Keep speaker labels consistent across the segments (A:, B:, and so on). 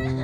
A: My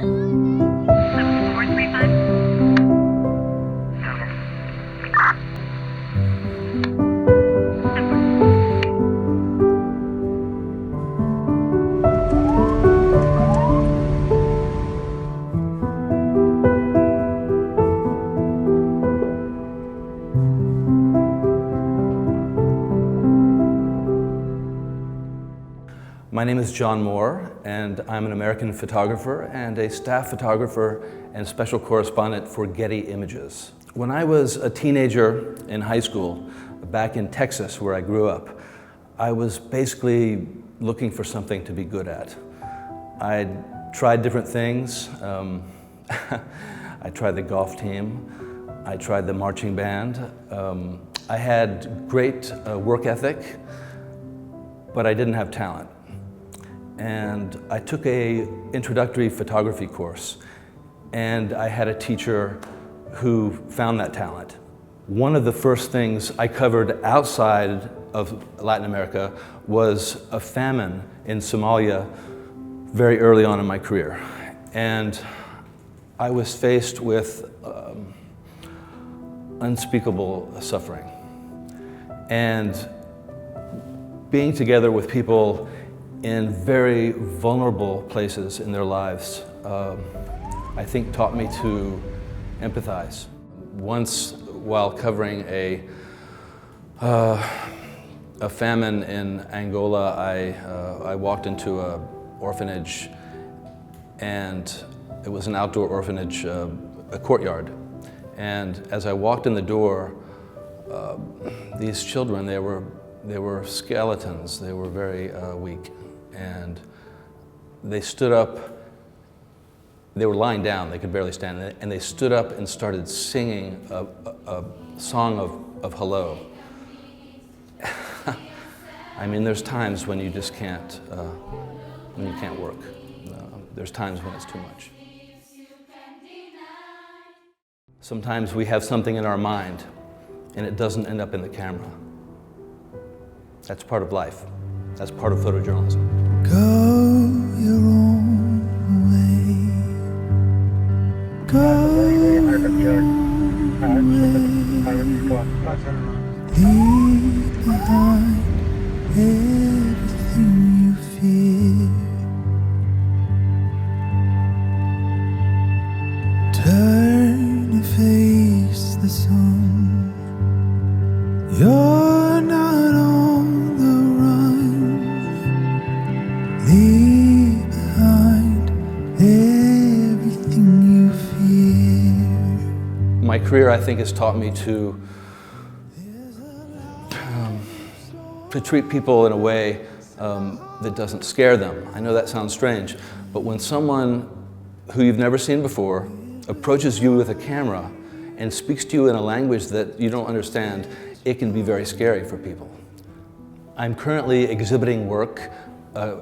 A: name is John Moore, and I'm an American photographer and a staff photographer and special correspondent for Getty Images. When I was a teenager in high school, back in Texas where I grew up, I was basically looking for something to be good at. I'd tried different things. I tried the golf team. I tried the marching band. I had great work ethic, but I didn't have talent. And I took an introductory photography course, and I had a teacher who found that talent. One of the first things I covered outside of Latin America was a famine in Somalia very early on in my career. And I was faced with unspeakable suffering. And being together with people in very vulnerable places in their lives, I think taught me to empathize. Once, while covering a famine in Angola, I walked into an orphanage, and it was an outdoor orphanage, a courtyard. And as I walked in the door, these children, they were skeletons. They were very weak. And they stood up, they were lying down, they could barely stand, and they stood up and started singing a song of hello. I mean, there's times when you just can't, when you can't work. There's times when it's too much. Sometimes we have something in our mind and it doesn't end up in the camera. That's part of life. That's part of photojournalism.
B: Go your own way. Go your own way. Leave behind everything you fear. Turn and face the sun. You're not on the run. Leave behind everything you fear.
A: My career, I think, has taught me to treat people in a way that doesn't scare them. I know that sounds strange, but when someone who you've never seen before approaches you with a camera and speaks to you in a language that you don't understand, it can be very scary for people. I'm currently exhibiting work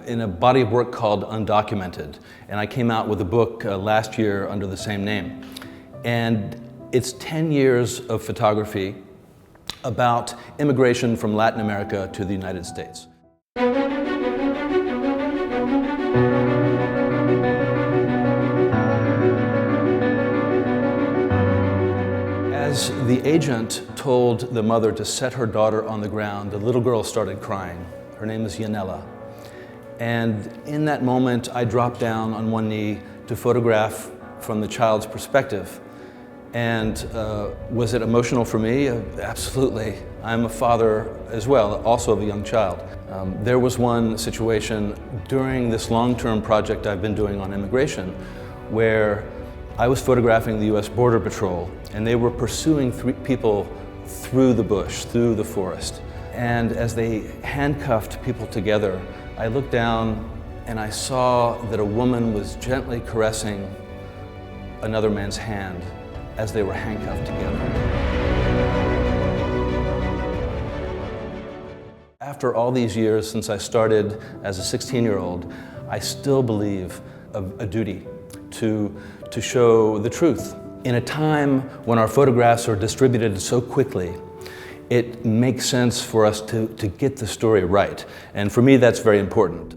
A: in a body of work called Undocumented, and I came out with a book last year under the same name. And it's 10 years of photography about immigration from Latin America to the United States. As the agent told the mother to set her daughter on the ground, the little girl started crying. Her name is Yanela. And in that moment, I dropped down on one knee to photograph from the child's perspective. And was it emotional for me? Absolutely. I'm a father as well, also of a young child. There was one situation during this long-term project I've been doing on immigration where I was photographing the US Border Patrol, and they were pursuing people through the bush, through the forest. And as they handcuffed people together, I looked down and I saw that a woman was gently caressing another man's hand as they were handcuffed together. After all these years since I started as a 16-year-old, I still believe a duty to show the truth. In a time when our photographs are distributed so quickly, it makes sense for us to get the story right. And for me, that's very important.